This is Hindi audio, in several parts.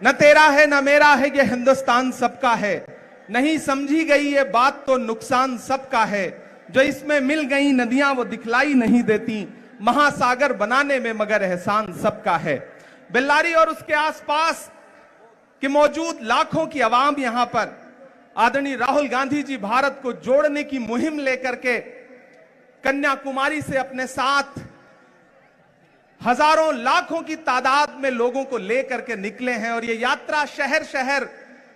न तेरा है न मेरा है ये हिंदुस्तान सबका है, नहीं समझी गई ये बात तो नुकसान सबका है। जो इसमें मिल गई नदियां वो दिखलाई नहीं देती, महासागर बनाने में मगर एहसान सबका है। बेल्लारी और उसके आसपास कि मौजूद लाखों की आवाम यहां पर आदरणीय राहुल गांधी जी भारत को जोड़ने की मुहिम लेकर के कन्याकुमारी से अपने साथ हजारों लाखों की तादाद में लोगों को लेकर के निकले हैं और ये यात्रा शहर शहर,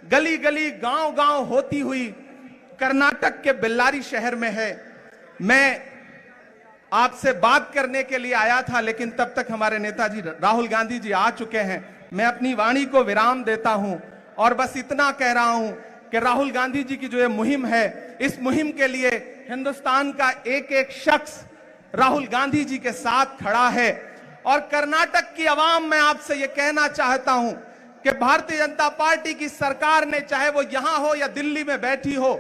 गली गली, गांव गांव होती हुई कर्नाटक के बेल्लारी शहर में है। मैं आपसे बात करने के लिए आया था, लेकिन तब तक हमारे नेताजी राहुल गांधी जी आ चुके हैं। मैं अपनी वाणी को विराम देता हूं और बस इतना कह रहा हूं कि राहुल गांधी जी की जो ये मुहिम है, इस मुहिम के लिए हिंदुस्तान का एक एक शख्स राहुल गांधी जी के साथ खड़ा है। और कर्नाटक की आवाम, मैं आपसे ये कहना चाहता हूं कि भारतीय जनता पार्टी की सरकार ने, चाहे वो यहां हो या दिल्ली में बैठी हो,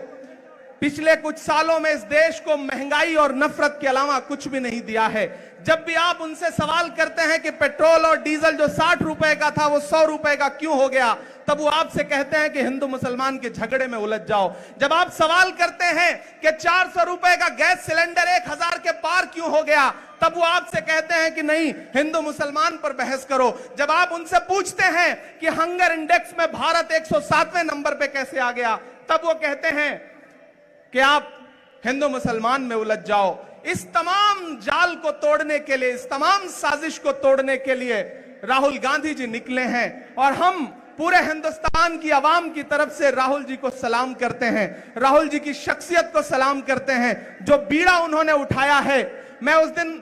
पिछले कुछ सालों में इस देश को महंगाई और नफरत के अलावा कुछ भी नहीं दिया है। जब भी आप उनसे सवाल करते हैं कि पेट्रोल और डीजल जो 60 रुपए का था वो 100 रुपए का क्यों हो गया, तब वो आपसे कहते हैं कि हिंदू मुसलमान के झगड़े में उलझ जाओ। जब आप सवाल करते हैं कि 400 रुपए का गैस सिलेंडर 1000 के पार क्यों हो गया, तब वो आपसे कहते हैं कि नहीं, हिंदू मुसलमान पर बहस करो। जब आप उनसे पूछते हैं कि हंगर इंडेक्स में भारत 107वें नंबर पे कैसे आ गया, तब वो कहते हैं कि आप हिंदू मुसलमान में उलझ जाओ। इस तमाम जाल को तोड़ने के लिए, इस तमाम साजिश को तोड़ने के लिए राहुल गांधी जी निकले हैं और हम पूरे हिंदुस्तान की आवाम की तरफ से राहुल जी को सलाम करते हैं, राहुल जी की शख्सियत को सलाम करते हैं। जो बीड़ा उन्होंने उठाया है, मैं उस दिन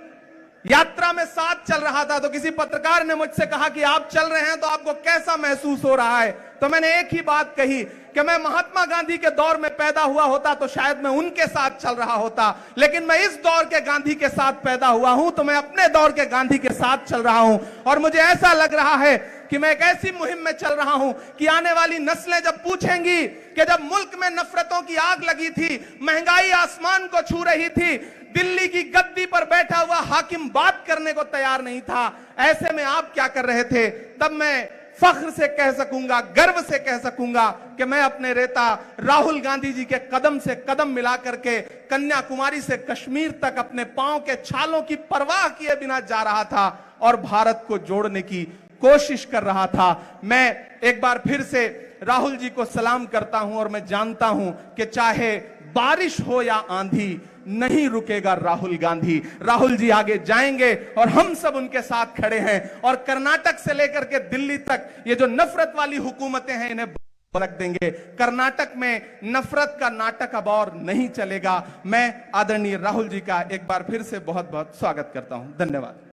यात्रा में साथ चल रहा था तो किसी पत्रकार ने मुझसे कहा कि आप चल रहे हैं तो आपको कैसा महसूस हो रहा है, तो मैंने एक ही बात कही कि मैं महात्मा गांधी के दौर में पैदा हुआ होता तो शायद मैं उनके साथ चल रहा होता, लेकिन मैं इस दौर के गांधी के साथ पैदा हुआ हूं तो मैं अपने दौर के गांधी के साथ चल रहा हूं। और मुझे ऐसा लग रहा है कि मैं एक ऐसी मुहिम में चल रहा हूं कि आने वाली नस्लें जब पूछेंगी कि जब मुल्क में नफरतों की आग लगी थी, महंगाई आसमान को छू रही थी, दिल्ली की गद्दी पर बैठा हुआ हाकिम बात करने को तैयार नहीं था, ऐसे में आप क्या कर रहे थे, तब मैं फख्र से कह सकूंगा, गर्व से कह सकूंगा कि मैं अपने नेता राहुल गांधी जी के कदम से कदम मिला करके कन्याकुमारी से कश्मीर तक अपने पांव के छालों की परवाह किए बिना जा रहा था और भारत को जोड़ने की कोशिश कर रहा था। मैं एक बार फिर से राहुल जी को सलाम करता हूं और मैं जानता हूं कि चाहे बारिश हो या आंधी, नहीं रुकेगा राहुल गांधी। राहुल जी आगे जाएंगे और हम सब उनके साथ खड़े हैं और कर्नाटक से लेकर के दिल्ली तक ये जो नफरत वाली हुकूमतें हैं इन्हें रख देंगे। कर्नाटक में नफरत का नाटक अब और नहीं चलेगा। मैं आदरणीय राहुल जी का एक बार फिर से बहुत बहुत स्वागत करता हूं। धन्यवाद।